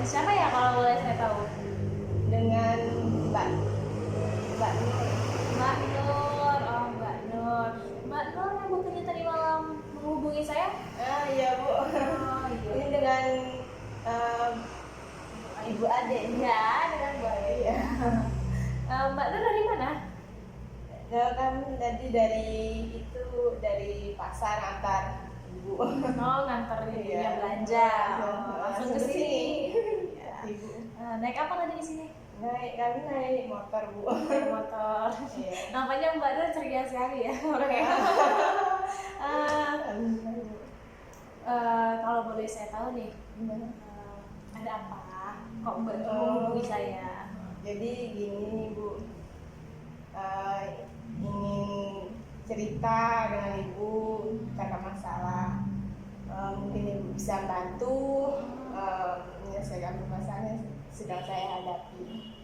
dengan siapa ya kalau boleh saya tahu? Dengan Mbak Mbak Nur. Mbak Nur, oh Mbak Nur. Mbak Nur yang bukannya tadi malam menghubungi saya? Iya Bu. Oh Ini iya. dengan Ibu Ade. Ya, dengan Mbak Ade. Iya. Mbak Nur dari mana? Nah, kami tadi dari pasar antar Ibu. Oh, nganter ibunya Iya. belanja. Oh, langsung ke sini. Ya. Ibu. Naik apa tadi di sini? Kami naik motor Bu. Naik motor. Iya. Nampaknya Mbak Nur ceria sekali ya orangnya. Kalau boleh saya tahu nih, ada apa? Kok Mbak Nur menghubungi saya? Jadi gini Bu, ingin cerita dengan Ibu karena masalah, mungkin Ibu bisa bantu menyelesaikan permasalahan yang sedang saya hadapi.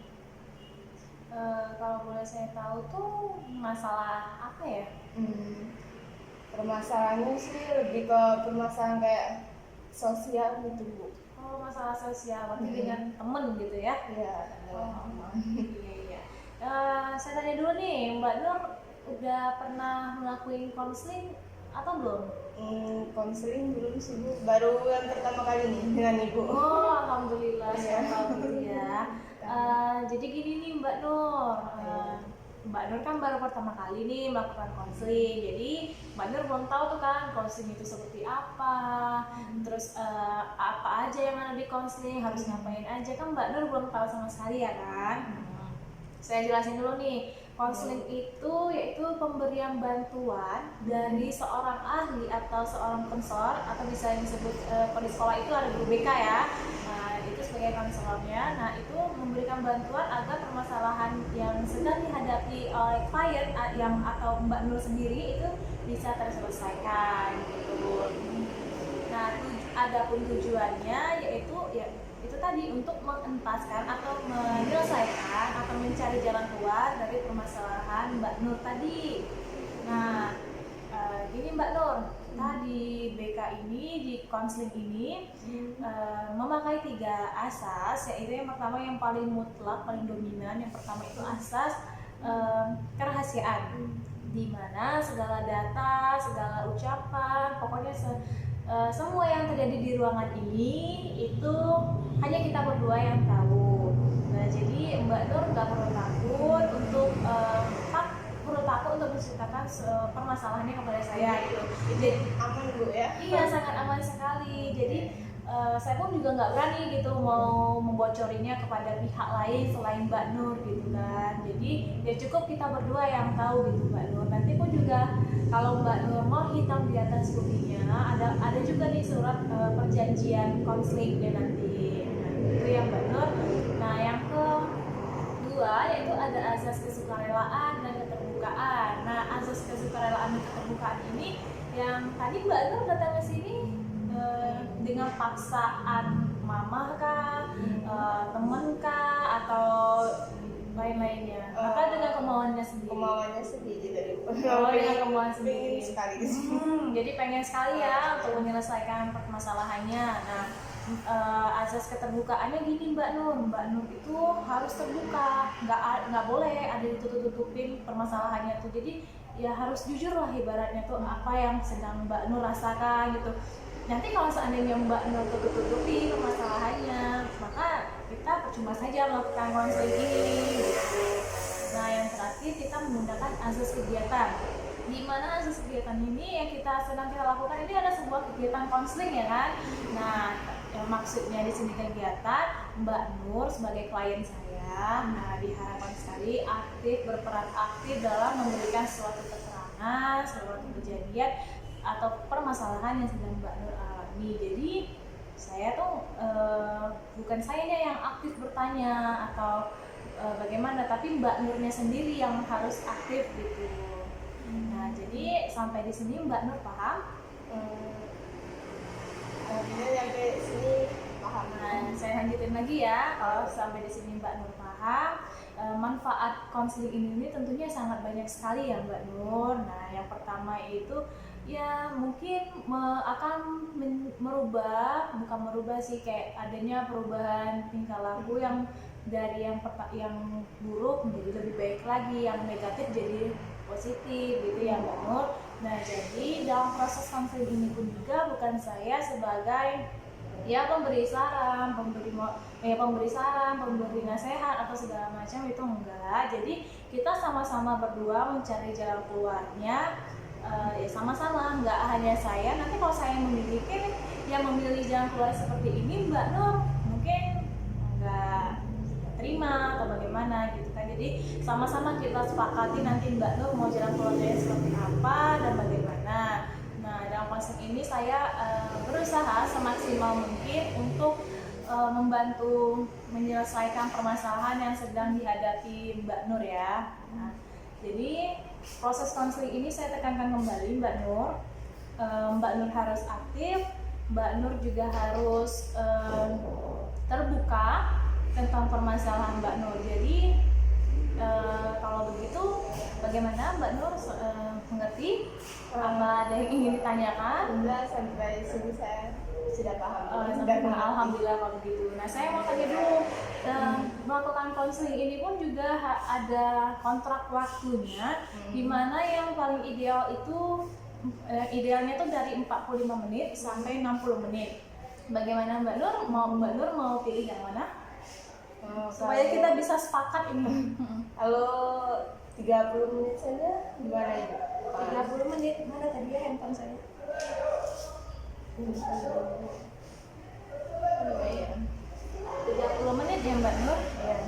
Kalau boleh saya tahu tuh masalah apa ya? Permasalahannya sih lebih ke permasalahan kayak sosial gitu Bu. Oh, masalah sosial, berarti dengan temen gitu ya? Iya. Iya. Saya tanya dulu nih, Mbak Nur udah pernah melakukan konseling atau belum? Konseling belum sih Bu, baru yang pertama kali nih dengan Ibu. Oh, alhamdulillah, saya tahu gitu ya. Jadi gini nih Mbak Nur, Mbak Nur kan baru pertama kali nih melakukan konseling. Jadi Mbak Nur belum tahu tuh kan konseling itu seperti apa, terus apa aja yang ada di konseling, harus ngapain aja, kan Mbak Nur belum tahu sama sekali ya kan. Saya jelasin dulu nih, konseling itu yaitu pemberian bantuan dari seorang ahli atau seorang konselor, atau bisa disebut kalau di sekolah itu ada guru BK ya. Nah, itu sebagai konselornya. Nah, itu memberikan bantuan agar permasalahan yang sedang dihadapi oleh klien yang atau Mbak Nur sendiri itu bisa terselesaikan gitu. Nah, adapun tujuannya yaitu ya itu tadi untuk mengentaskan atau menyelesaikan atau mencari jalan keluar dari permasalahan Mbak Nur tadi. Nah, gini Mbak Nur, kita di BK ini, di konseling ini memakai 3 asas, yaitu yang pertama yang paling mutlak, paling dominan. Yang pertama itu asas kerahasiaan, di mana segala data, segala ucapan, pokoknya semua yang terjadi di ruangan ini itu hanya kita berdua yang tahu. Nah, jadi Mbak Nur nggak perlu takut untuk menceritakan permasalahannya kepada saya gitu. Jadi Aman Bu ya? iya, sangat aman sekali. Jadi saya pun juga nggak berani gitu mau membocorinya kepada pihak lain selain Mbak Nur gitu kan. Jadi ya cukup kita berdua yang tahu gitu Mbak Nur. Nanti pun juga kalau Mbak Nur mau hitam di atas putihnya, ada juga nih surat perjanjian konselingnya nanti. Nah, itu yang Mbak Nur. Nah, yang kedua yaitu ada asas kesukarelaan dan keterbukaan. Nah, asas kesukarelaan dan keterbukaan ini yang tadi Mbak Nur datang ke sini dengan paksaan mama kah, temen kah, atau lain-lainnya, atau dengan kemauannya sendiri? Kemauannya sendiri dari dengan kemauan sendiri. Pengen sekali kesini. Jadi pengen sekali ya untuk menyelesaikan permasalahannya. Nah, asas keterbukaannya gini Mbak Nur itu harus terbuka, nggak boleh ada ditutup-tutupin permasalahannya tuh. Jadi ya harus jujur lah ibaratnya tuh apa yang sedang Mbak Nur rasakan gitu. Nanti kalau seandainya Mbak Nur tutup-tutupi permasalahannya, maka kita percuma saja melakukan konseling ini gitu. Nah, yang terakhir kita menggunakan asas kegiatan. Di mana asas kegiatan ini yang sedang kita lakukan ini ada sebuah kegiatan konseling ya kan. Nah, yang maksudnya di sini kegiatan Mbak Nur sebagai klien saya, nah diharapkan sekali berperan aktif dalam memberikan suatu keterangan, suatu kejadian atau permasalahan yang sedang Mbak Nur alami. Jadi saya tuh bukan sayanya yang aktif bertanya atau bagaimana, tapi Mbak Nurnya sendiri yang harus aktif gitu. Nah, jadi sampai di sini Mbak Nur paham? Sampai sini paham. Nah, saya lanjutin lagi ya. Kalau sampai di sini Mbak Nur paham, manfaat konseling ini tentunya sangat banyak sekali ya Mbak Nur. Nah, yang pertama itu ya mungkin merubah, bukan merubah sih, kayak adanya perubahan tingkah laku yang dari yang buruk menjadi lebih baik lagi, yang negatif jadi positif gitu ya Mbak Nur. Nah jadi dalam proses konseling ini pun juga bukan saya sebagai ya pemberi saran, pemberi nasihat atau segala macam, itu enggak. Jadi kita sama-sama berdua mencari jalan keluarnya. Ya sama-sama, nggak hanya saya. Nanti kalau saya yang memilih jalan keluar seperti ini, Mbak Nur mungkin nggak terima atau bagaimana gitu kan. Jadi sama-sama kita sepakati nanti Mbak Nur mau jalan keluarnya seperti apa dan bagaimana. Nah dalam konsep ini saya berusaha semaksimal mungkin untuk membantu menyelesaikan permasalahan yang sedang dihadapi Mbak Nur ya. Nah, jadi proses konseling ini saya tekankan kembali Mbak Nur. Mbak Nur harus aktif, Mbak Nur juga harus terbuka tentang permasalahan Mbak Nur. Jadi kalau begitu bagaimana Mbak Nur, mengerti? Apa ada yang ingin ditanyakan? Enggak, sampai sini saya sudah paham. Alhamdulillah kalau begitu. Nah saya mau tanya dulu, melakukan konseling ini pun juga ada kontrak waktunya, di mana yang paling ideal itu idealnya tuh dari 45 menit sampai 60 menit. Bagaimana Mbak Nur mau pilih yang mana? Supaya kita bisa sepakat ini. Kalau 30 menit saja gimana itu? 30 menit, mana tadi ya handphone saya? Iya. 30 menit ya Mbak Nur? Iya.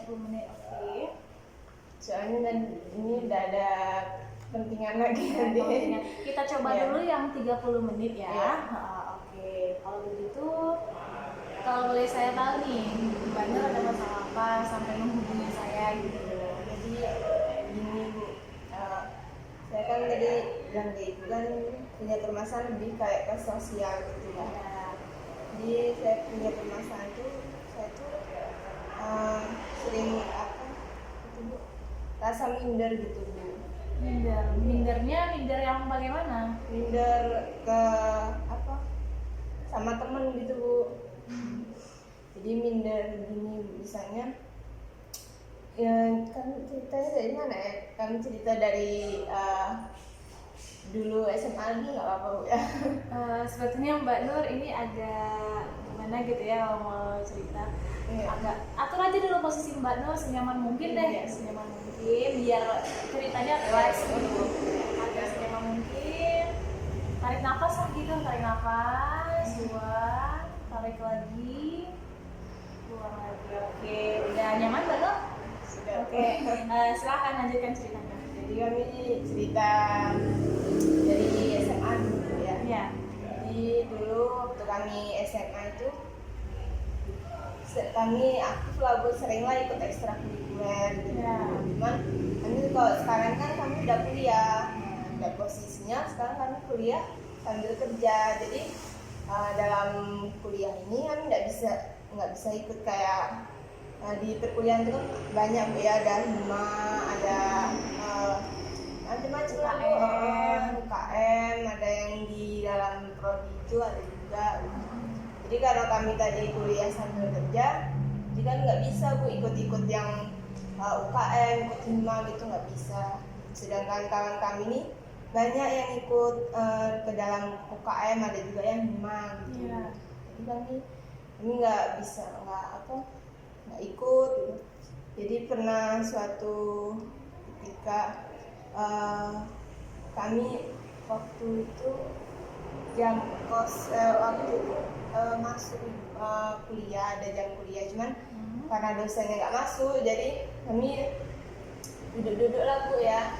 30 menit, oke. Soalnya kan ini udah ada kepentingan lagi nanti. Kita coba dulu yang 30 menit ya. Iya. Oke, kalau begitu, kalau boleh saya tahu nih, Mbak Nur ada masalah apa sampai menghubungi saya gitu? Jadi gini Bu, saya kan tadi bilang kayak itu kan punya permasalahan lebih kayak ke sosial gitu ya. Jadi saya punya permasalahan itu, saya tuh sering itu Bu, rasa minder gitu Bu. Minder yang bagaimana? Minder ke sama temen gitu Bu. Jadi minder gini misalnya, ya kan ceritanya dari mana ya? Kami cerita dari dulu SMA lagi nggak apa-apa Bu ya? Sebetulnya Mbak Nur ini agak gimana gitu ya kalau mau cerita. Iya. Agak atur aja dulu posisi Mbak Nur senyaman mungkin deh, senyaman mungkin biar ceritanya relax gitu. Agak senyaman mungkin. Tarik nafas lah gitu, tarik nafas, buang, tarik lagi, buang lagi. Oke, udah nyaman Mbak Nur? Sudah. Oke, silahkan lanjutkan ceritanya. Jadi kami cerita dari SMA dulu ya. Iya. Jadi dulu waktu kami SMA itu kami aktif lah Bu, sering lah ikut ekstrakurikuler gitu. Ya. Cuman kami kalau sekarang kan kami udah kuliah, udah posisinya sekarang kami kuliah sambil kerja. Jadi dalam kuliah ini kami nggak bisa ikut kayak di perkuliahan itu kan banyak Bu ya, ada hima, ada macam-macam lah Bu, UKM, ada yang di dalam prodi itu ada juga. Jadi karena kami tadi kuliah sambil kerja, jadi kan nggak bisa Bu ikut-ikut yang UKM, ikut hima gitu nggak bisa. Sedangkan kawan kami ini banyak yang ikut ke dalam UKM, ada juga yang hima gitu. Iya. Jadi kami nggak bisa, nggak ikut gitu. Jadi pernah suatu ketika kami waktu itu jam kos waktu masuk kuliah, ada jam kuliah, cuman karena dosennya nggak masuk, jadi kami duduk-duduk lah Bu ya.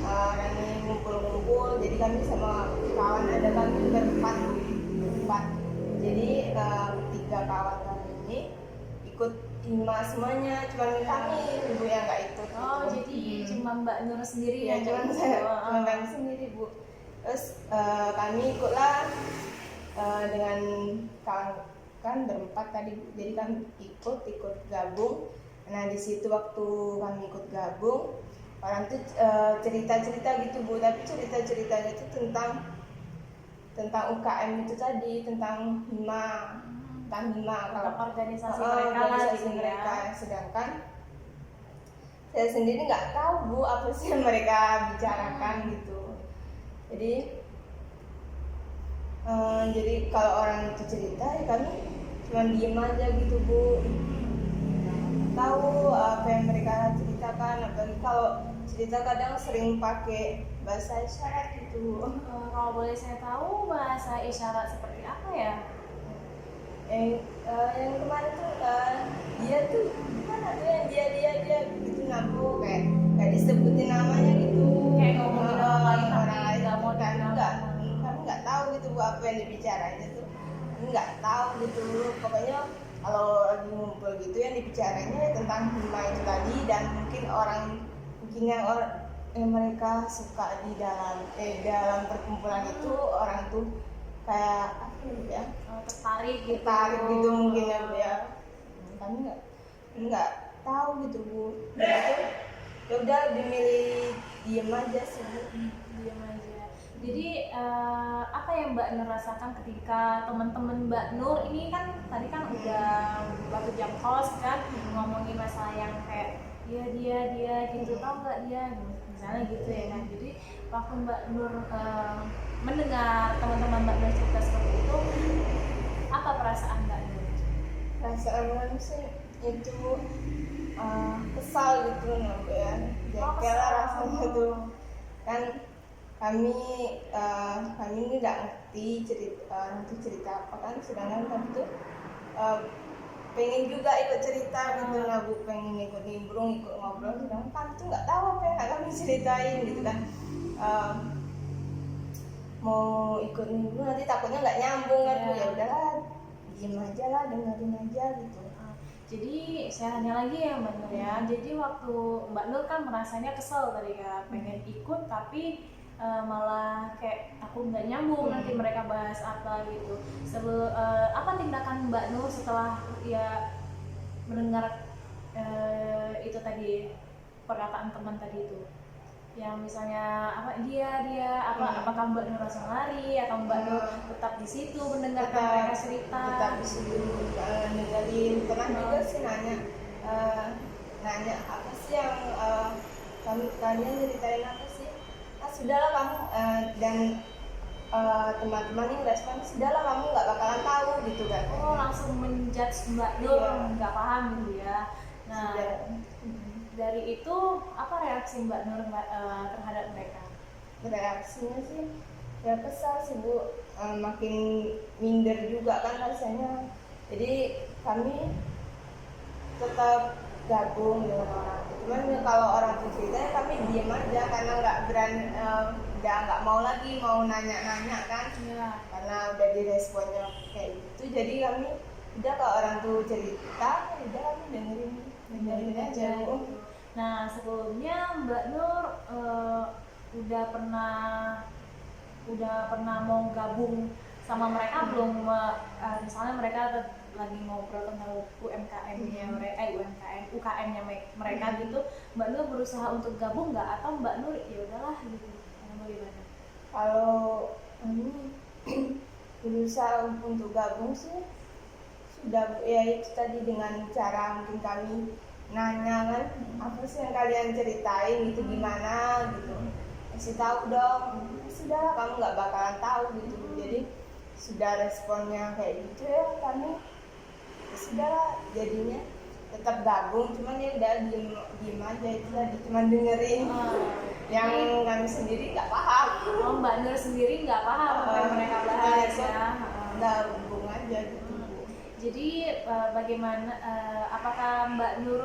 Kami ngumpul-ngumpul, jadi kami sama kawan ada kami berempat. Jadi 3 kawan kami ini ikut hima semuanya, cuman kami ibu yang nggak ikut. Oh, jadi cuma Mbak Nur sendiri ya, yang cuma kami sendiri Bu. Terus kami ikutlah dengan kawan kan berempat tadi Bu. Jadi kami ikut gabung. Nah di situ waktu kami ikut gabung, orang tuh cerita-cerita gitu Bu, tapi cerita-ceritanya itu tentang UKM itu tadi, tentang hima Tentang organisasi mereka lah organisasi gitu mereka. ya. Sedangkan saya sendiri nggak tahu Bu apa sih yang mereka bicarakan gitu. Jadi kalau orang itu cerita ya kami cuma diem aja gitu Bu, tahu apa yang mereka ceritakan. Apalagi kalau cerita kadang sering pakai bahasa isyarat gitu. Kalau boleh saya tahu bahasa isyarat seperti apa ya? Yang kemarin tuh dia tuh gimana tuh yang dia gitu nabu kayak disebutin namanya gitu, Kayak ngomongin orang lain tapi orang lain nggak mau kan dikenal. kami nggak tahu gitu Bu apa yang dibicarainnya tuh, kami nggak tahu gitu. Pokoknya kalau lagi ngumpul gitu yang dibicarainnya ya tentang hima itu tadi, dan mungkin yang mereka suka di dalam perkumpulan itu orang tuh kayak apa ya, Tertarik gitu mungkin ya Bu ya. Kami nggak tahu gitu Bu. Jadi ya udah dimilih diem aja sih Bu. Diam aja. Jadi apa yang Mbak Nur rasakan ketika teman-teman Mbak Nur ini kan tadi kan udah waktu jam kos kan ngomongin masalah yang kayak dia gitu, tau nggak dia misalnya gitu ya kan. Jadi waktu Mbak Nur mendengar teman-teman Mbak Nur cerita seperti itu, apa perasaan Mbak Nur? Perasaan sih itu kesal gitu loh Bu ya. Jengkel lah rasanya tuh. Kan kami ini nggak ngerti cerita apa kan, sedangkan kami tuh pengen juga ikut cerita gitu lah Bu, pengen ikut nimbrung, ikut ngobrol, sedangkan kami tuh nggak tahu apa yang kami ceritain gitu kan. Mau ikut nimbrung nanti takutnya nggak nyambung kan Bu, ya udahlah diem aja lah, dengerin aja gitu. Jadi saya tanya lagi ya Mbak Nur ya. Jadi waktu Mbak Nur kan merasanya kesel tadi kan, pengen ikut tapi malah kayak aku nggak nyambung nanti mereka bahas apa gitu. Apa tindakan Mbak Nur setelah ya mendengar itu tadi, perkataan teman tadi itu? Yang misalnya apakah Mbak Nur langsung lari atau Mbak Nur tetap di situ mendengarkan mereka cerita? Tetap di situ dengerin. Pernah juga sih nanya apa sih yang kalian ceritain apa sih? Sudahlah kamu dan teman-teman yang respon, sudahlah kamu nggak bakalan tahu gitu kan. Langsung menjudge Mbak Nur nggak paham gitu ya. Nah, dari itu apa reaksi Mbak Nur terhadap mereka? Reaksinya sih ya kesal sih Bu, makin minder juga kan rasanya. Jadi kami tetap gabung dengan orang. Cuman kalau orang tuh ceritanya kami diem aja karena nggak berani, udah nggak mau lagi mau nanya-nanya kan. Karena udah diresponnya kayak gitu, jadi kami udah kalau orang tuh cerita udah kami dengerin aja Bu. Nah, sebelumnya Mbak Nur udah pernah mau gabung sama mereka belum? Misalnya mereka lagi ngobrol tentang UKM-nya mereka gitu, Mbak Nur berusaha untuk gabung nggak, atau Mbak Nur ya udahlah gitu? Bagaimana? Kalau kami berusaha untuk gabung sih sudah ya itu tadi, dengan cara mungkin kami nanya kan apa sih yang kalian ceritain gitu, gimana gitu, kasih tahu dong. Sudahlah kamu nggak bakalan tahu gitu. Jadi sudah responnya kayak gitu ya kami sudahlah jadinya tetap gabung, cuman ya udah diem aja itu tadi, cuman dengerin. Yang kami sendiri nggak paham. Mbak Nur sendiri nggak paham apa yang mereka bahas ya. Gabung aja gitu. Jadi bagaimana, apakah Mbak Nur,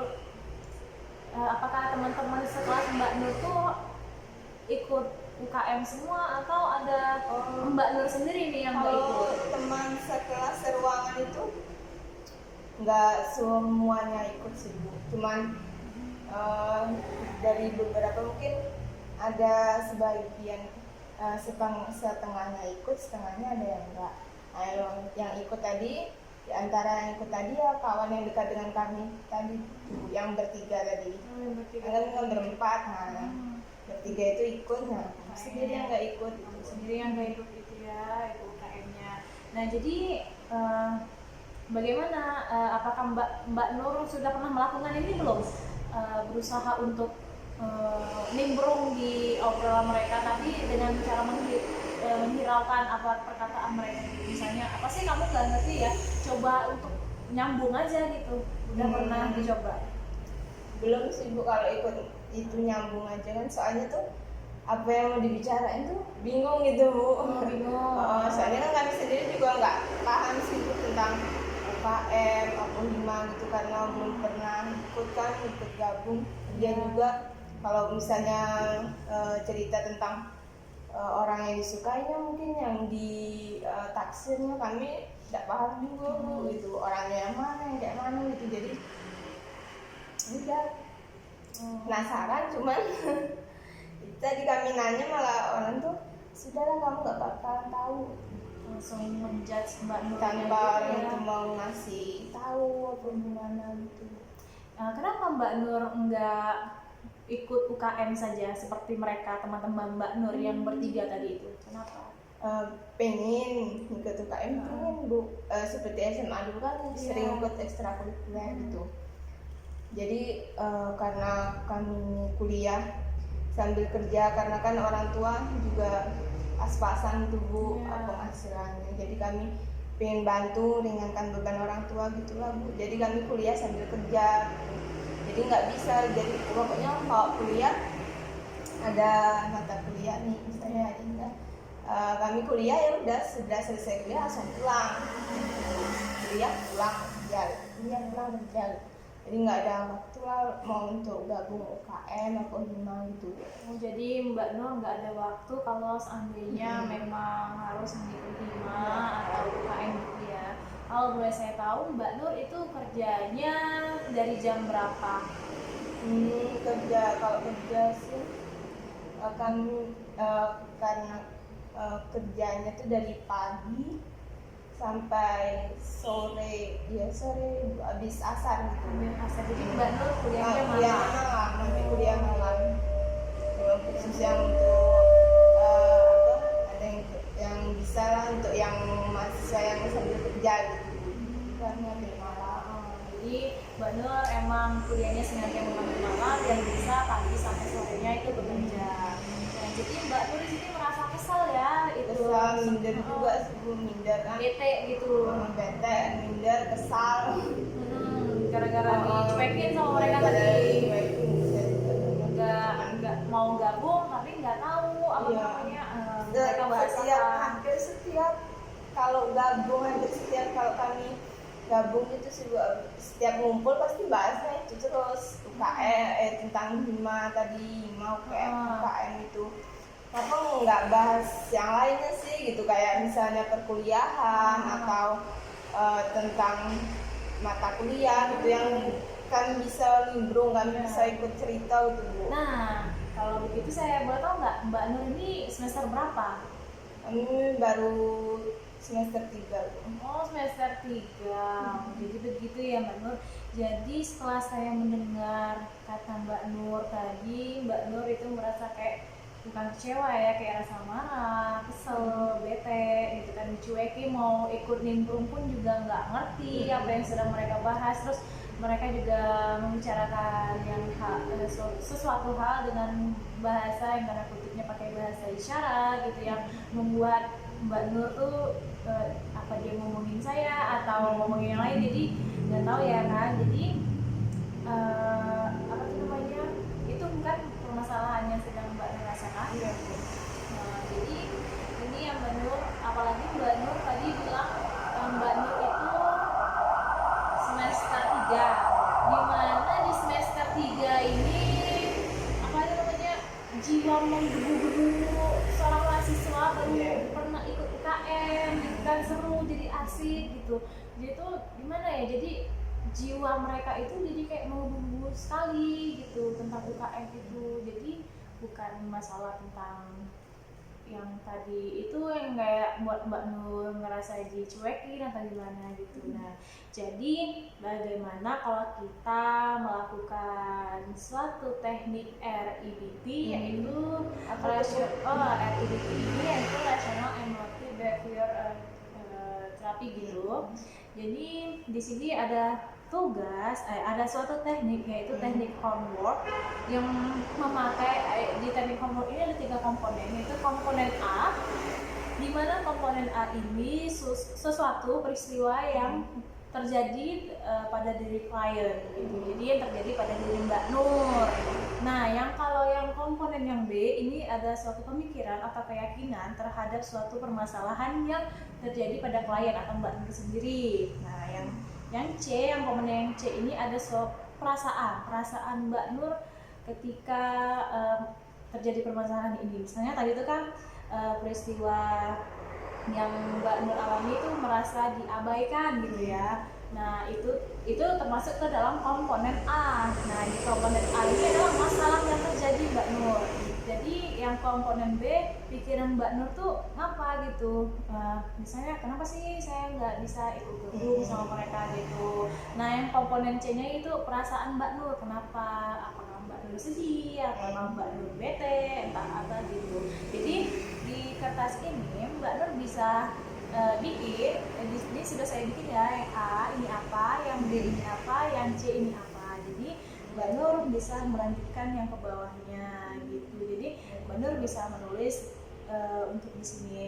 apakah teman-teman sekelas Mbak Nur tuh ikut UKM semua atau ada Mbak Nur sendiri nih yang nggak ikut? Kalau teman sekelas seruangan itu nggak semuanya ikut sih Bu, cuman dari beberapa mungkin ada sebagian setengahnya ikut, setengahnya ada yang enggak. Yang ikut tadi Di antara yang ikut tadi ya kawan yang dekat dengan kami tadi, yang bertiga tadi. Kan berempat, nah bertiga itu ikut, nah sendiri yang nggak ikut. Sendiri yang nggak ikut itu ya, itu UKM-nya. Nah jadi bagaimana? Apakah Mbak Nur sudah pernah melakukan ini belum? Berusaha untuk nimbrung di obrolan mereka, tapi dengan cara menghiraukan apa perkataan mereka. Misalnya apa sih kamu nggak ngerti ya? Coba untuk nyambung aja gitu. Udah pernah dicoba? Belum sih Bu, kalau ikut itu nyambung aja kan, soalnya tuh apa yang mau dibicarain tuh bingung gitu Bu. Bingung. Soalnya kan kami sendiri juga nggak paham sih Bu tentang UKM atau hima gitu, karena belum pernah ikut gabung. Dia juga kalau misalnya cerita tentang orang yang disukainya, mungkin yang di taksirnya kami tidak paham juga Bu, itu orangnya yang mana, yang kayak mana gitu. Jadi udah penasaran, cuman tadi kami nanya malah orang tuh sudahlah kamu nggak bakalan tahu, Langsung menjudge Mbak Nur tanpa orang gitu itu ya. mau ngasih tahu apa gimana gitu. Kenapa Mbak Nur nggak ikut UKM saja seperti mereka teman-teman Mbak Nur yang bertiga tadi itu? Kenapa? Pengen ikut UKM, pengen Bu, seperti SMA dulu kan sering ikut ekstrakurikuler gitu. Jadi karena kami kuliah sambil kerja, karena kan orang tua juga pas-pasan tuh Bu penghasilannya, jadi kami pengen bantu ringankan beban orang tua gitulah Bu. Jadi kami kuliah sambil kerja, jadi nggak bisa, jadi pokoknya kalau kuliah ada mata kuliah nih misalnya ada kami kuliah ya udah, sudah selesai kuliah langsung pulang, kuliah pulang kerja, kuliah pulang kerja. Jadi nggak ada waktu lah mau untuk gabung UKM atau hima gitu. Jadi Mbak Nur nggak ada waktu kalau seandainya memang harus mengikuti hima atau UKM gitu ya. Kalau boleh saya tahu Mbak Nur itu kerjanya dari jam berapa? Kalau kerja sih kami karena kerjanya tuh dari pagi sampai sore, ya sore habis asar gitu. Jadi Mbak Nur kuliahnya malam, nanti kuliah malam. Memang khusus yang untuk ada yang bisa lah untuk yang mahasiswa yang sambil kerja gitu. Karena di malam. Jadi Mbak Nur emang kuliahnya sengaja mengambil malam dan bisa pagi sampai sorenya itu bekerja. Nah, jadi Mbak Nur di sini merasa kesal ya, itu kesal, minder juga sebelum minder kan. Bete gitu. Bete, minder, kesal. Gara-gara dicuekin sama mereka tadi. Nggak mau gabung tapi nggak tahu apa namanya mereka bahas hampir setiap kalau gabung, hampir setiap kalau kami gabung itu setiap ngumpul pasti bahasnya itu terus UKM, tentang hima tadi, hima UKM itu. Apa nggak bahas yang lainnya sih gitu, kayak misalnya perkuliahan atau tentang mata kuliah gitu yang kan bisa nimbrung, kan bisa ikut cerita gitu Bu. Nah kalau begitu saya boleh tahu nggak Mbak Nur ini semester berapa? Kami baru semester 3 Bu. Oh semester 3. Jadi begitu ya Mbak Nur. Jadi setelah saya mendengar kata Mbak Nur tadi, Mbak Nur itu merasa kayak bukan kecewa ya, kayak rasa marah, kesel, bete gitu kan, dicuekin, mau ikut nimbrung pun juga nggak ngerti apa yang sedang mereka bahas. Terus mereka juga membicarakan yang sesuatu hal dengan bahasa yang tanda kutipnya pakai bahasa isyarat gitu, yang membuat Mbak Nur tuh apa dia ngomongin saya atau ngomongin yang lain, jadi nggak tahu ya kan. Jadi apa tuh namanya, itu bukan permasalahan yang sedang Mbak Nur rasakan. Jadi ini yang Mbak Nur, apalagi Mbak Nur tadi bilang Mbak Nur itu semester 3, dimana di semester 3 ini apa namanya, jiwa menggebu-gebu seorang mahasiswa baru pernah ikut UKM gitu kan, seru, jadi asik gitu. Jadi itu gimana ya, jadi jiwa mereka itu jadi kayak menggebu-gebu sekali gitu tentang UKM itu. Jadi bukan masalah tentang yang tadi itu yang kayak buat Mbak Nur ngerasa dicuekin atau gimana gitu. Nah, jadi bagaimana kalau kita melakukan suatu teknik REBT yaitu REBT ini yaitu Rational Emotive Behavior Therapy gitu. Jadi di sini ada ada suatu teknik yaitu teknik homework yang memakai di teknik homework ini ada 3 komponen, yaitu komponen A, di mana komponen A ini sesuatu peristiwa yang terjadi pada diri klien gitu. Jadi yang terjadi pada diri Mbak Nur. Nah, kalau yang komponen yang B ini ada suatu pemikiran atau keyakinan terhadap suatu permasalahan yang terjadi pada klien atau Mbak Nur sendiri. Nah, yang C, yang komponen yang C ini ada perasaan Mbak Nur ketika terjadi permasalahan ini. Misalnya tadi itu kan peristiwa yang Mbak Nur alami itu merasa diabaikan gitu ya. Nah, itu termasuk ke dalam komponen A. Nah, di komponen A ini adalah masalah yang terjadi Mbak Nur. Jadi yang komponen B, pikiran Mbak Nur tuh ngapa gitu, misalnya kenapa sih saya nggak bisa ikut gabung sama mereka gitu. Nah, yang komponen C nya itu perasaan Mbak Nur, kenapa, apakah Mbak Nur sedih, apakah Mbak Nur bete, entah apa gitu. Jadi di kertas ini Mbak Nur bisa bikin, ini sudah saya bikin ya, yang A ini apa, yang B ini apa, yang C ini apa. Jadi Mbak Nur bisa melanjutkan yang ke bawahnya gitu. Jadi Mbak Nur bisa menulis untuk di sini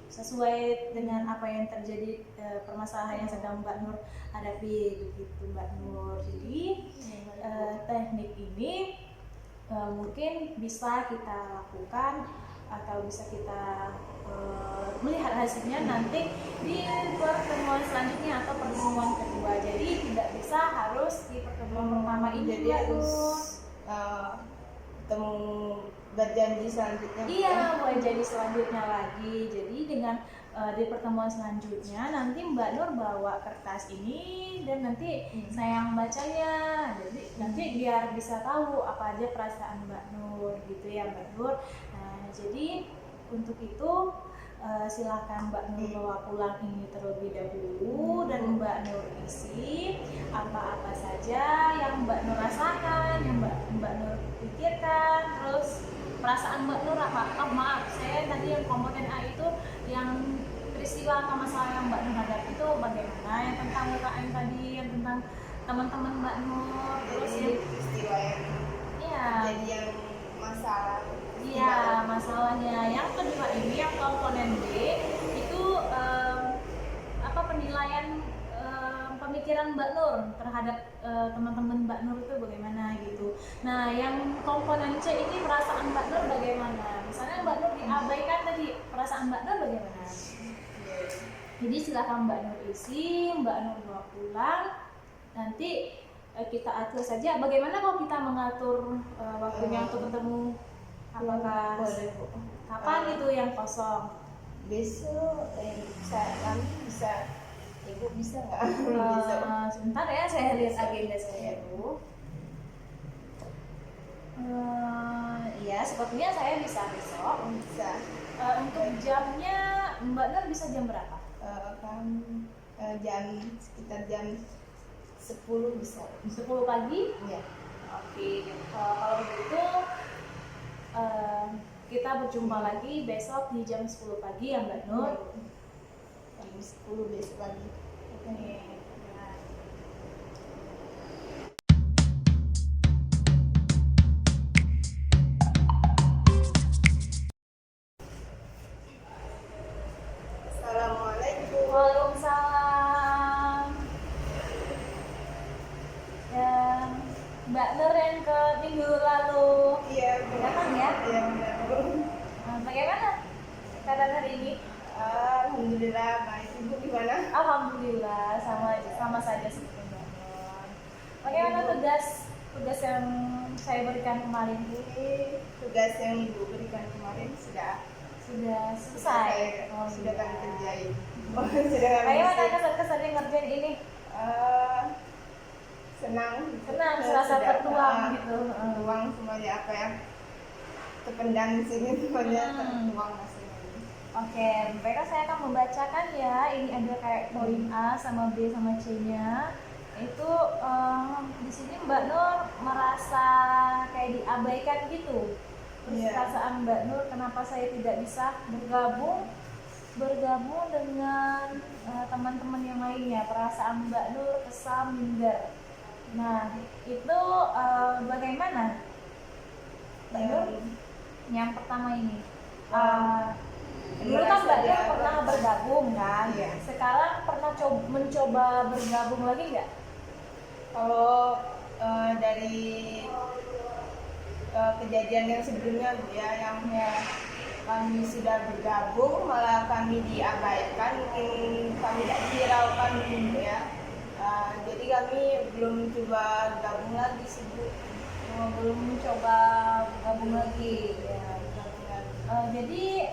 sesuai dengan apa yang terjadi, permasalahan yang sedang Mbak Nur hadapi begitu Mbak Nur. Jadi teknik ini mungkin bisa kita lakukan atau bisa kita melihat hasilnya nanti di pertemuan selanjutnya atau pertemuan kedua. Jadi tidak bisa harus di pertemuan pertama ini. Jadi harus ketemu berjanji selanjutnya. Iya, berjanji selanjutnya lagi. Jadi dengan di pertemuan selanjutnya nanti Mbak Nur bawa kertas ini dan nanti saya yang bacanya. Jadi nanti biar bisa tahu apa aja perasaan Mbak Nur gitu ya Mbak Nur. Nah, jadi untuk itu silakan Mbak Nur bawa pulang ini terlebih dahulu dan Mbak Nur isi apa-apa saja yang Mbak Nur rasakan, yang Mbak Nur pikirkan, terus perasaan Mbak Nur maaf saya tadi yang komponen A itu yang peristiwa atau masalah yang Mbak Nur hadapi itu bagaimana, yang tentang UKM tadi, yang tentang teman-teman Mbak Nur, terus yang peristiwa yang jadi yang masalah. Iya, masalahnya. Yang kedua ini yang komponen B itu penilaian pemikiran Mbak Nur terhadap teman-teman Mbak Nur itu bagaimana gitu. Nah, yang komponen C ini perasaan Mbak Nur bagaimana? Misalnya Mbak Nur diabaikan tadi, perasaan Mbak Nur bagaimana? Jadi silakan Mbak Nur isi, Mbak Nur bawa pulang. Nanti kita atur saja. Bagaimana kalau kita mengatur waktunya untuk bertemu? Apakah kapan itu yang kosong? Besok kami bisa, Ibu bisa nggak? Sebentar ya, saya lihat agenda saya dulu. Ya, sepertinya saya bisa besok. Bisa. Untuk jamnya Mbak Nur bisa jam berapa? Sekitar jam 10 bisa. 10 pagi? Iya. Oke, kalau begitu kita berjumpa lagi besok di jam 10 pagi ya Mbak Nur. Jam 10 besok pagi. Oke. Assalamualaikum. Waalaikumsalam. Mbak Nur yang ke minggu lalu datang ya? Iya benar. Bagaimana keadaan hari ini? Alhamdulillah baik. Ibu gimana? Alhamdulillah sama saja seperti Mbak Nur. Bagaimana tugas yang saya berikan kemarin? Tugas yang Ibu berikan kemarin sudah selesai. Sudah kami kerjain. Bagaimana kesan-kesannya ngerjain ini? Senang, serasa tertuang gitu. Tertuang semuanya apa yang terpendam di sini semuanya tertuang hasilnya. Oke, mereka saya akan membacakan ya. Ini ada kayak poin A sama B sama C-nya. Itu di sini Mbak Nur merasa kayak diabaikan gitu. Terus Iya. perasaan Mbak Nur kenapa saya tidak bisa bergabung dengan teman-teman yang lainnya. Perasaan Mbak Nur kesal, minder. Nah, itu bagaimana Mbak Nur? Yang pertama ini. Dulu kan Mbak Nur pernah bergabung kan? Iya. Sekarang pernah mencoba bergabung lagi nggak? Kalau dari kejadian yang sebelumnya Bu ya, yang kami sudah bergabung malah kami diabaikan, mungkin kami tidak dihiraukan Bu ya. Jadi kami belum coba gabung lagi sih Bu. Belum mencoba gabung lagi ya. Jadi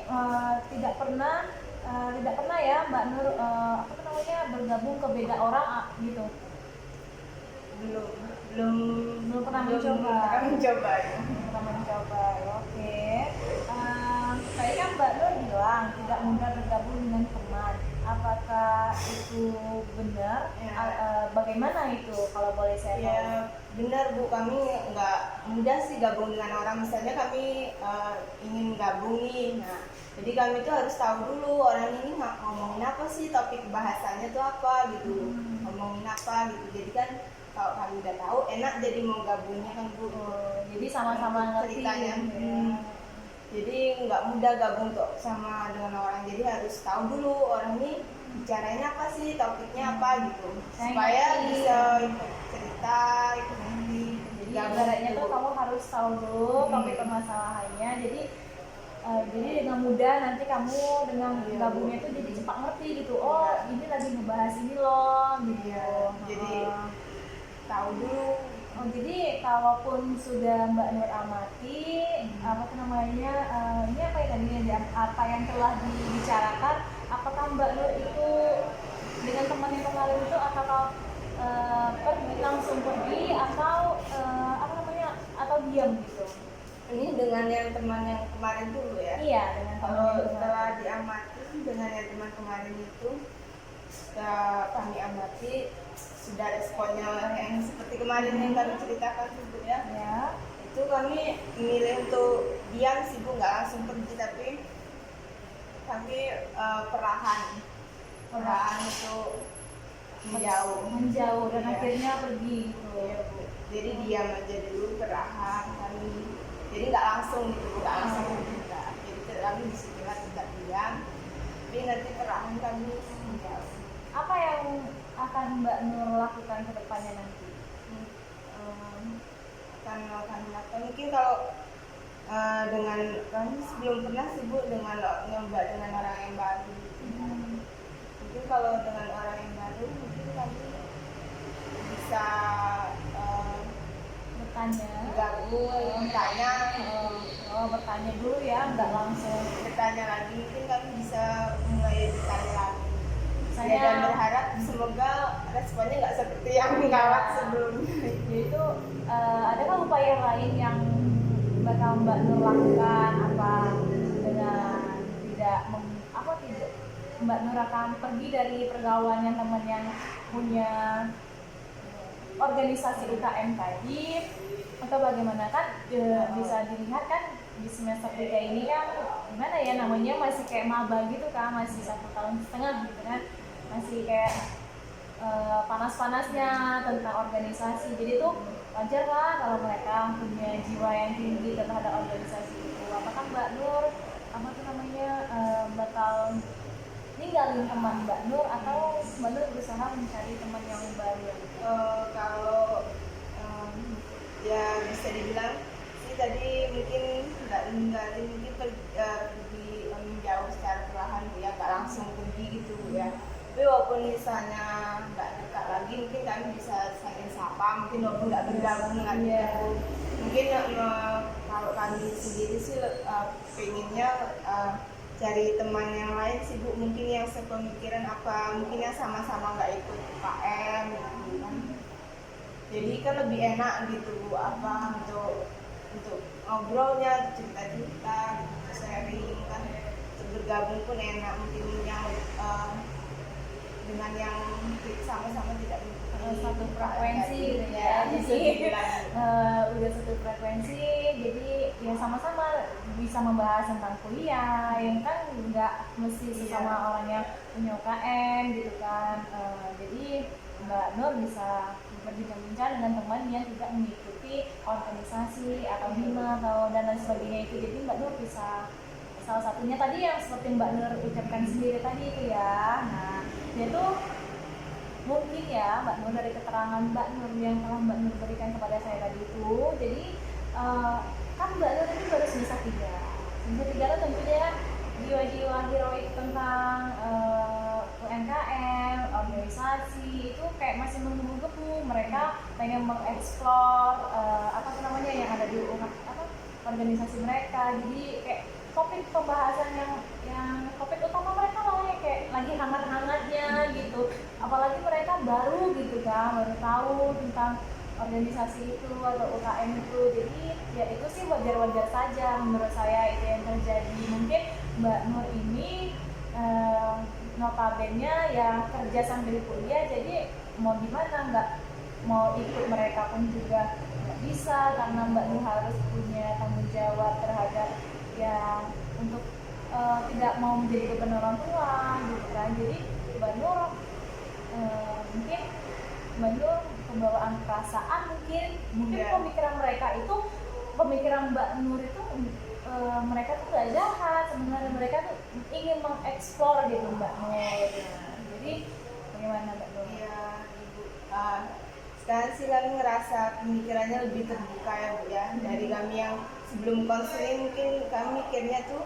tidak pernah ya Mbak Nur bergabung ke beda orang gitu. Belum pernah mencoba. Ya. Pernah mencoba. Oke. Tadi kan Mbak Nur bilang tidak mudah bergabung dengan teman. Apakah itu benar? Ya. Bagaimana itu kalau boleh saya tahu? Ya benar Bu, kami nggak mudah sih gabung dengan orang. Misalnya kami ingin gabung nih, nah jadi kami tuh harus tahu dulu orang ini ngomongin apa sih, topik bahasanya tuh apa gitu, ngomongin apa gitu. Jadi kan kalau kami udah tahu enak jadi mau gabungnya kan Bu. Jadi sama-sama ngerti ceritanya. ya. Jadi nggak mudah gabung tuh sama dengan orang, jadi harus tahu dulu orang ini bicaranya apa sih, topiknya apa gitu, supaya bisa ikut cerita, ikut ngerti. Jadi ibaratnya tuh kamu harus tahu dulu topik permasalahannya. Jadi dengan mudah nanti kamu dengan gabungnya tuh jadi cepat ngerti gitu. Oh ini lagi ngebahas ini loh gitu. Jadi tahu dulu. Jadi kalaupun sudah Mbak Nur amati ini apa ya tadinya apa yang telah dibicarakan, apakah Mbak Nur itu dengan teman yang kemarin itu apakah langsung pergi atau atau diam gitu? Ini dengan yang teman yang kemarin dulu ya. Iya, dengan teman Kalau yang setelah diamati dengan yang teman kemarin itu, kami amati sudah responnya yang seperti kemarin yang kami ceritakan Bu ya. Itu kami memilih untuk diam sih Bu, nggak langsung pergi, tapi kami perlahan itu menjauh dan akhirnya pergi gitu. Ya Bu. Jadi diam aja dulu, perlahan kami. Jadi nggak langsung gitu, nggak langsung enggak. Jadi kami disitulah tidak diam, tapi nanti perlahan kami menjauh. Apa yang akan Mbak Nur lakukan ke depannya nanti? Akan melakukan mungkin kalau dengan kami sebelum pernah sibuk dengan nyoba dengan orang yang baru. Mungkin kalau dengan orang yang baru mungkin kami bisa gabung, bertanya dulu ya, nggak langsung bertanya lagi. Mungkin kami bisa mulai bertanya lagi. Dan berharap semoga responnya nggak seperti yang kawan sebelumnya. Yaitu adakah upaya lain yang bakal Mbak Nur lakukan dengan tidak Mbak Nur akan pergi dari pergaulan teman yang punya organisasi UKM tadi, atau bagaimana kan bisa dilihat kan di semester 3 ini kan gimana ya namanya, masih kayak maba gitu kan, masih 1,5 tahun gitu kan, masih kayak panas-panasnya tentang organisasi. Jadi tuh wajar lah kalau mereka punya jiwa yang tinggi terhadap organisasi itu. Apakah Mbak Nur bakal ninggalin teman Mbak Nur atau Mbak Nur berusaha mencari teman yang baru? Kalau ya bisa dibilang sih tadi mungkin nggak ninggalin, mungkin pergi menjauh secara perlahan Bu ya, nggak langsung pergi gitu Bu ya. Tapi walaupun misalnya nggak dekat lagi, mungkin kami bisa saling sapa, mungkin walaupun nggak bergabung lagi Bu. Mungkin kalau kami sendiri sih pengennya cari teman yang lain sih Bu, mungkin yang sepemikiran mungkin yang sama-sama nggak ikut UKM gitu kan. Jadi kan lebih enak gitu Bu, untuk ngobrolnya, cerita-cerita gitu, sharing kan, bergabung pun enak, mungkin yang dengan yang sama-sama tidak satu frekuensi gitu ya, bisa jadi dibilang. udah satu frekuensi, jadi ya sama-sama bisa membahas tentang kuliah yang kan nggak mesti sesama orang yang punya UKM gitu kan. Jadi Mbak Nur bisa berbincang-bincang dengan teman yang tidak mengikuti organisasi atau hima atau dan lain sebagainya itu. Jadi Mbak Nur bisa, salah satunya tadi yang seperti Mbak Nur ucapkan sendiri tadi itu ya. Nah, dia tuh mungkin ya Mbak Nur, dari keterangan Mbak Nur yang telah Mbak Nur berikan kepada saya tadi itu, jadi kan Mbak Nur itu baru semester 3. Semester 3 itu tentunya jiwa-jiwa heroik tentang UMKM, organisasi itu kayak masih menggebu-gebu. Mereka pengen mengeksplor apa namanya yang ada di organisasi mereka. Jadi kayak topik pembahasan yang topik utama mereka lah ya kayak lagi hangat-hangatnya gitu. Apalagi mereka baru gitu kan, baru tahu tentang organisasi itu atau UKM itu. Jadi ya itu sih wajar-wajar saja menurut saya itu yang terjadi. Mungkin Mbak Nur ini notabene ya kerja sambil kuliah, jadi mau gimana, nggak mau ikut mereka pun juga nggak bisa karena Mbak Nur harus punya tanggung jawab terhadap ya untuk tidak mau menjadi beban orang tua gitu kan. Jadi Mbak Nur mungkin Mbak Nur pembawaan perasaan mungkin pemikiran mereka itu, pemikiran Mbak Nur itu mereka tuh gak jahat sebenarnya, mereka tuh ingin mengeksplor gitu Mbak Nur. Jadi bagaimana Mbak Nur? Iya Ibu, sekarang sih kami ngerasa pemikirannya lebih terbuka ya Bu ya. Dari kami yang sebelum konseling mungkin kami mikirnya tuh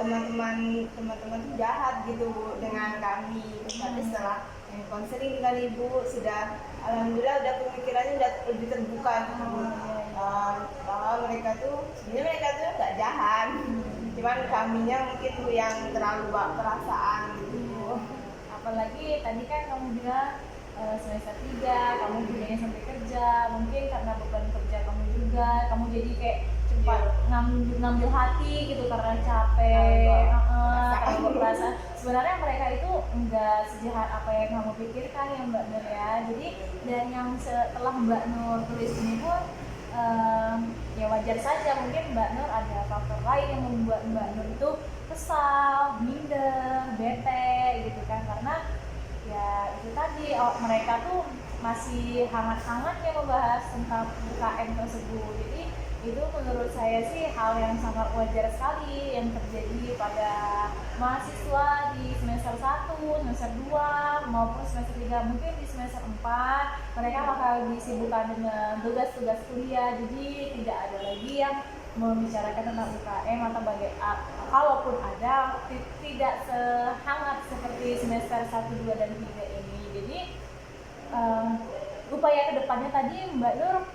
teman-teman tuh jahat gitu Bu dengan kami. Tapi setelah yang konseling dengan Ibu sudah alhamdulillah udah pemikirannya udah lebih terbuka gitu Bu. Bahwa mereka tuh sebenarnya mereka tuh nggak jahat, cuman kaminya mungkin Bu yang terlalu perasaan gitu Bu. Apalagi tadi kan kamu bilang semester 3 kamu kuliahnya sampai kerja, mungkin karena beban kerja kamu juga, kamu jadi kayak cepat ngambil hati gitu karena capek, karena perasaan. Sebenarnya mereka itu enggak sejahat apa yang kamu pikirkan ya Mbak Nur ya. Jadi dan yang setelah Mbak Nur tulis ini pun ya wajar saja, mungkin Mbak Nur ada faktor lain yang membuat Mbak Nur itu kesal, minder, bete gitu kan, karena ya itu tadi mereka tuh masih hangat-hangatnya membahas tentang UKM tersebut. Jadi itu menurut saya sih hal yang sangat wajar sekali yang terjadi pada mahasiswa di semester 1, semester 2 maupun semester 3. Mungkin di semester 4 mereka bakal disibukkan dengan tugas-tugas kuliah, jadi tidak ada lagi yang membicarakan tentang UKM atau kalaupun ada tidak sehangat seperti semester 1, 2, dan 3 ini. Jadi upaya kedepannya tadi Mbak Nur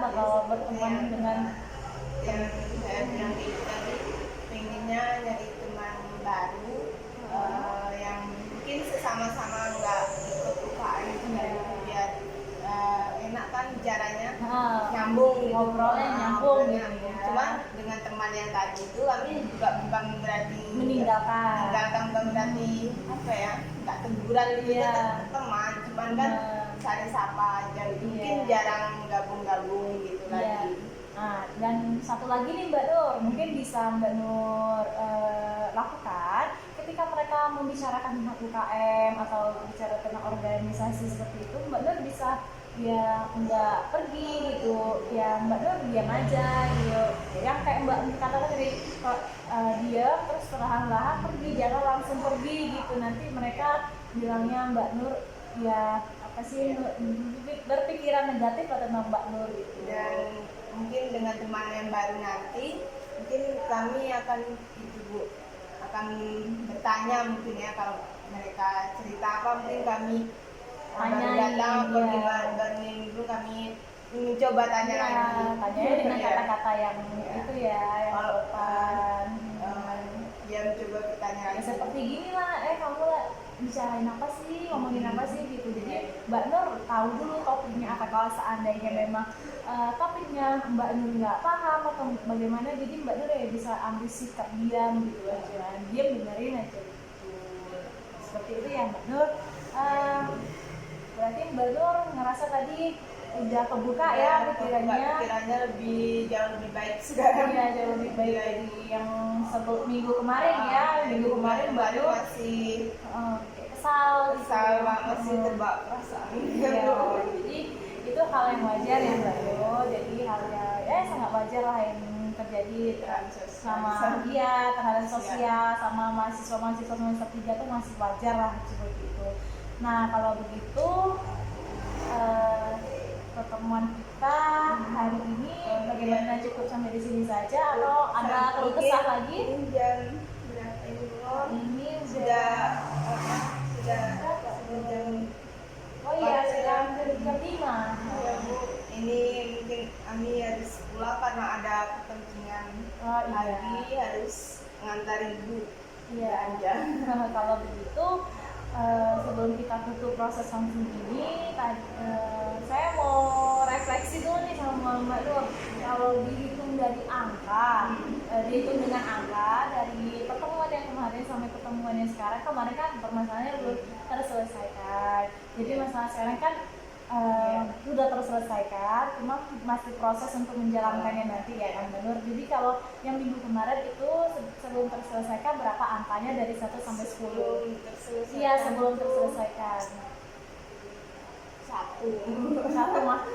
bakal berteman dengan yang saya bilang itu tadi, pengennya nyari teman baru yang mungkin sesama-sama nggak ikut UKM biar enak kan bicaranya, nyambung gitu, ngobrolnya nyambung gitu ya. Cuman dengan teman yang tadi itu kami juga bukan berarti meninggalkan, bukan berarti apa ya, nggak teguran gitu ya. Teman, cuman kan saling sapa aja gitu. Mungkin jarang gabung gitu lagi. Nah, dan satu lagi nih Mbak Nur, mungkin bisa Mbak Nur lakukan ketika mereka membicarakan tentang UKM atau bicara tentang organisasi seperti itu. Mbak Nur bisa ya nggak pergi gitu, ya Mbak Nur diam aja gitu, yang kayak Mbak katakan tadi, diam terus perlahan-lahan pergi, jangan langsung pergi gitu, nanti mereka bilangnya Mbak Nur ya apa sih, berpikiran negatif tentang Mbak Nur gitu. Dan mungkin dengan teman yang baru nanti mungkin kami akan itu Bu, akan bertanya mungkin ya, kalau mereka cerita apa mungkin kami baru datang atau gimana, baru minggu kami mencoba tanya lagi. Tanya dengan kata-kata yang itu ya, yang sopan. Dia mencoba bertanya lagi. Seperti gini lah, kamu lah bicarain apa sih, ngomongin apa sih gitu. gitu. Jadi Mbak Nur tahu dulu topiknya apa. Kalau seandainya memang topiknya Mbak Nur nggak paham atau bagaimana, jadi Mbak Nur ya bisa ambil sikap diam gitu aja, diam dengerin aja gitu. Seperti itu ya Mbak Nur. Berarti Mbak Nur ngerasa tadi udah kebuka ya pikirannya jauh lebih baik sekarang. Iya, jauh lebih baik dari yang minggu kemarin ya. Minggu kemarin Mbak Nur masih kesal masih terbawa perasaan. Iya, jadi itu hal yang wajar ya Mbak Nur. Jadi hal yang sangat wajar lah yang terjadi sama terhadap sosial sama mahasiswa semester 3 tuh masih wajar lah seperti itu. Nah kalau begitu pertemuan kita hari ini bagaimana, cukup sampai di sini saja atau ada keluh kesah lagi? Jam berapa ini belum? Ini sudah jam jam 5. Ya Bu, ini mungkin kami harus pulang karena ada kepentingan lagi, harus mengantar ibu. Iya aja. Kalau begitu sebelum kita tutup proses langsung ini, saya mau refleksi dulu nih sama Mbak Nur. Kalau dihitung dari angka, dihitung dengan angka dari pertemuan yang kemarin sampai pertemuan yang sekarang, kemarin kan permasalahannya belum terselesaikan. Jadi masalah sekarang kan sudah terselesaikan, cuma masih proses untuk menjalankannya nanti ya kan Mbak Nur. Jadi kalau yang minggu kemarin itu sebelum terselesaikan berapa angkanya dari 1 sampai 10? Iya, sebelum terselesaikan. 1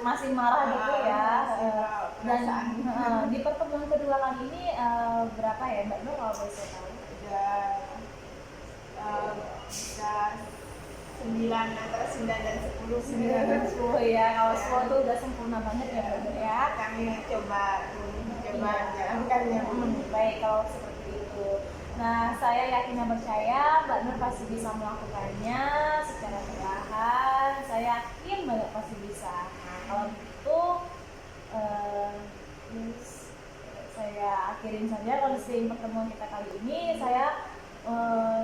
masih marah gitu ya. Dan di pertemuan kedua kali ini berapa ya Mbak Nur kalau boleh saya tahu? Udah 9, antara 9 dan 10. 9 dan 10 ya. Kalau 10 itu udah sempurna banget ya Mbak Nur ya. Kami coba jalankannya. Baik kalau seperti itu. Nah, saya yakin dan percaya Mbak Nur pasti bisa melakukannya secara perlahan. Saya yakin banget pasti bisa. Nah, kalau begitu saya akhirin saja konsep pertemuan kita kali ini. Saya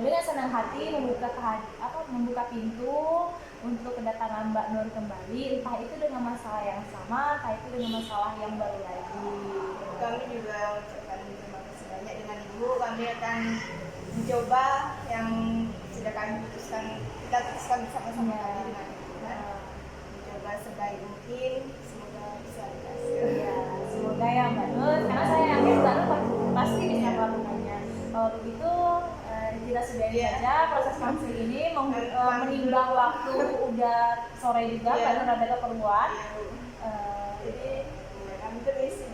dengan senang hati membuka pintu untuk kedatangan Mbak Nur kembali, entah itu dengan masalah yang sama, entah itu dengan masalah yang baru lagi. Kami juga ucapkan terima kasih banyak dengan Ibu. Kami akan mencoba yang sudah kami putuskan, kita putuskan bersama-sama tadi dengan Ibu. Mencoba sebaik mungkin, semoga bisa berhasil. Ya, semoga ya Mbak Nur, karena saya yakin Mbak Nur pasti bisa melakukannya. Kalau begitu kita sudahi saja proses konseling ini, menimbang waktu udah sore juga, Mbak Nur ada keperluan. Jadi kami permisi.